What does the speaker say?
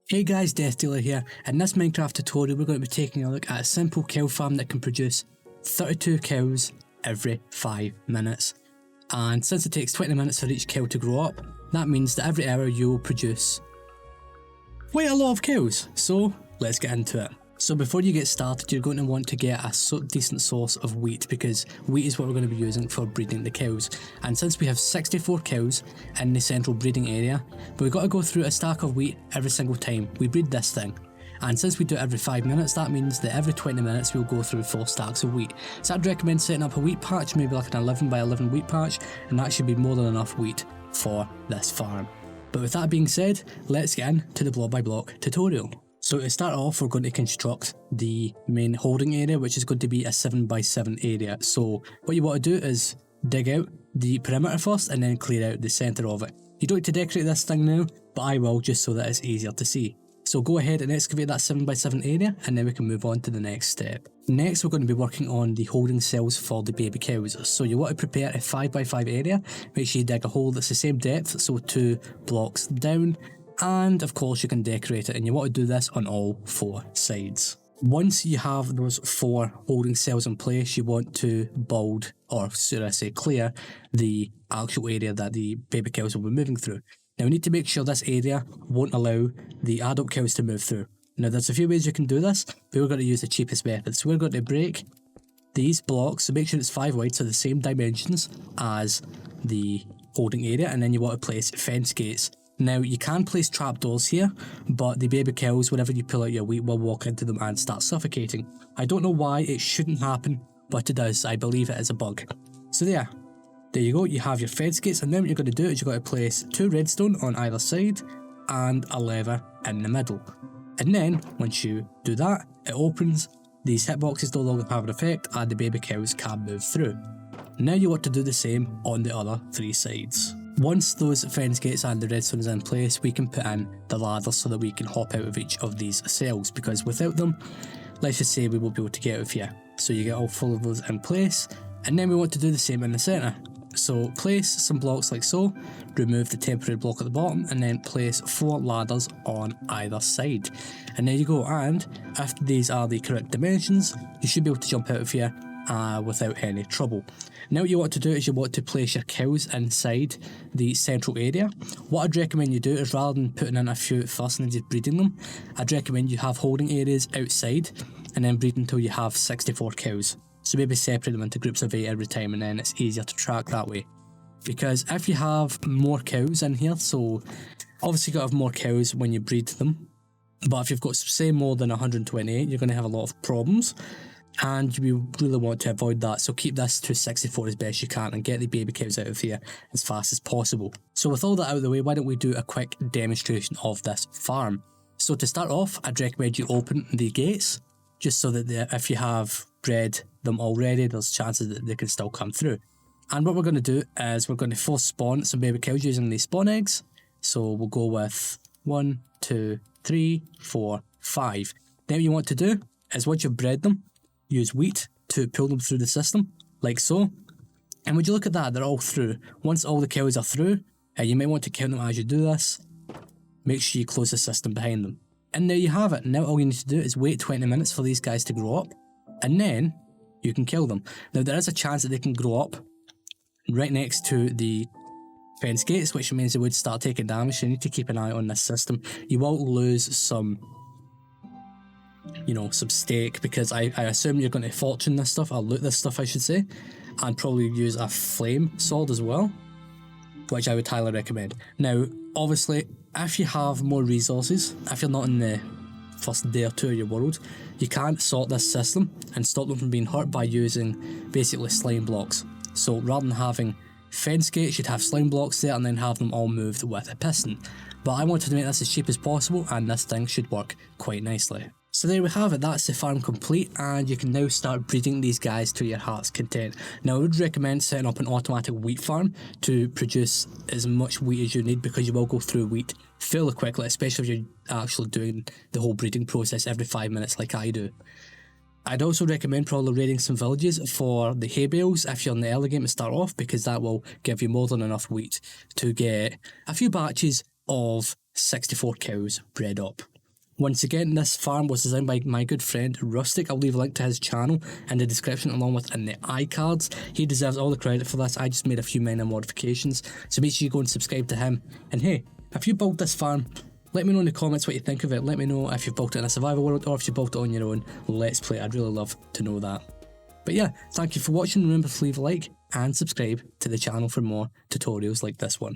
Hey guys, Deathdealer here. In this Minecraft tutorial we're going to be taking a look at a simple cow farm that can produce 32 cows every 5 minutes. And since it takes 20 minutes for each cow to grow up, that means that every hour you will produce quite a lot of cows. So let's get into it. So before you get started, you're going to want to get a decent source of wheat, because wheat is what we're going to be using for breeding the cows. And since we have 64 cows in the central breeding area, we've got to go through a stack of wheat every single time we breed this thing. And since we do it every 5 minutes, that means that every 20 minutes we'll go through 4 stacks of wheat. So I'd recommend setting up a wheat patch, maybe like an 11 by 11 wheat patch, and that should be more than enough wheat for this farm. But with that being said, let's get into the block by block tutorial. So to start off, we're going to construct the main holding area, which is going to be a 7 by 7 area. So what you want to do is dig out the perimeter first and then clear out the centre of it. You don't need to decorate this thing now, but I will, just so that it's easier to see. So go ahead and excavate that 7 by 7 area, and then we can move on to the next step. Next, we're going to be working on the holding cells for the baby cows. So you want to prepare a 5 by 5 area. Make sure you dig a hole that's the same depth, so 2 blocks down. And of course you can decorate it, and you want to do this on all 4 sides. Once you have those 4 holding cells in place, you want to build, or should I say clear, the actual area that the baby cows will be moving through. Now we need to make sure this area won't allow the adult cows to move through. Now there's a few ways you can do this, but we're going to use the cheapest method. So we're going to break these blocks, so make sure it's 5 wide, so the same dimensions as the holding area, and then you want to place fence gates. Now you can place trapdoors here, but the baby cows, whenever you pull out your wheat, will walk into them and start suffocating. I don't know why it shouldn't happen, but it does. I believe it is a bug. So there you go, you have your fence gates, and then what you're going to do is you're going to place 2 redstone on either side and a lever in the middle. And then once you do that, it opens, these hitboxes no longer have an effect, and the baby cows can move through. Now you want to do the same on the other 3 sides. Once those fence gates and the redstone is in place, we can put in the ladders so that we can hop out of each of these cells, because without them, let's just say we won't be able to get out of here. So you get all 4 of those in place, and then we want to do the same in the centre. So place some blocks like so, remove the temporary block at the bottom, and then place 4 ladders on either side. And there you go, and if these are the correct dimensions, you should be able to jump out of here without any trouble. Now what you want to do is you want to place your cows inside the central area. What I'd recommend you do is, rather than putting in a few at first and then just breeding them, I'd recommend you have holding areas outside and then breed until you have 64 cows. So maybe separate them into groups of 8 every time, and then it's easier to track that way. Because if you have more cows in here, so obviously you've got to have more cows when you breed them, but if you've got, say, more than 128, you're going to have a lot of problems. And you really want to avoid that, so keep this to 64 as best you can and get the baby cows out of here as fast as possible. So with all that out of the way, why don't we do a quick demonstration of this farm. So to start off, I'd recommend you open the gates, just so that if you have bred them already, there's chances that they can still come through. And what we're going to do is we're going to force spawn some baby cows using these spawn eggs. So we'll go with 1, 2, 3, 4, 5. Then what you want to do is, once you've bred them, use wheat to pull them through the system, like so. And would you look at that, they're all through. Once all the cows are through, you may want to count them as you do this. Make sure you close the system behind them. And there you have it. Now all you need to do is wait 20 minutes for these guys to grow up, and then you can kill them. Now there is a chance that they can grow up right next to the fence gates, which means they would start taking damage, so you need to keep an eye on this system. You will lose some steak, because I assume you're going to fortune this stuff, or loot this stuff I should say, and probably use a flame sword as well, which I would highly recommend. Now obviously, if you have more resources, if you're not in the first day or 2 of your world, you can sort this system and stop them from being hurt by using basically slime blocks. So rather than having fence gates, you'd have slime blocks there and then have them all moved with a piston. But I wanted to make this as cheap as possible, and this thing should work quite nicely. So there we have it, that's the farm complete, and you can now start breeding these guys to your heart's content. Now I would recommend setting up an automatic wheat farm to produce as much wheat as you need, because you will go through wheat fairly quickly, especially if you're actually doing the whole breeding process every 5 minutes like I do. I'd also recommend probably raiding some villages for the hay bales if you're in the early game to start off, because that will give you more than enough wheat to get a few batches of 64 cows bred up. Once again, this farm was designed by my good friend Rustic. I'll leave a link to his channel in the description along with in the iCards. He deserves all the credit for this. I just made a few minor modifications, so make sure you go and subscribe to him. And hey, if you build this farm, let me know in the comments what you think of it. Let me know if you've built it in a survival world or if you built it on your own Let's Play. I'd really love to know that. But yeah, thank you for watching. Remember to leave a like and subscribe to the channel for more tutorials like this one.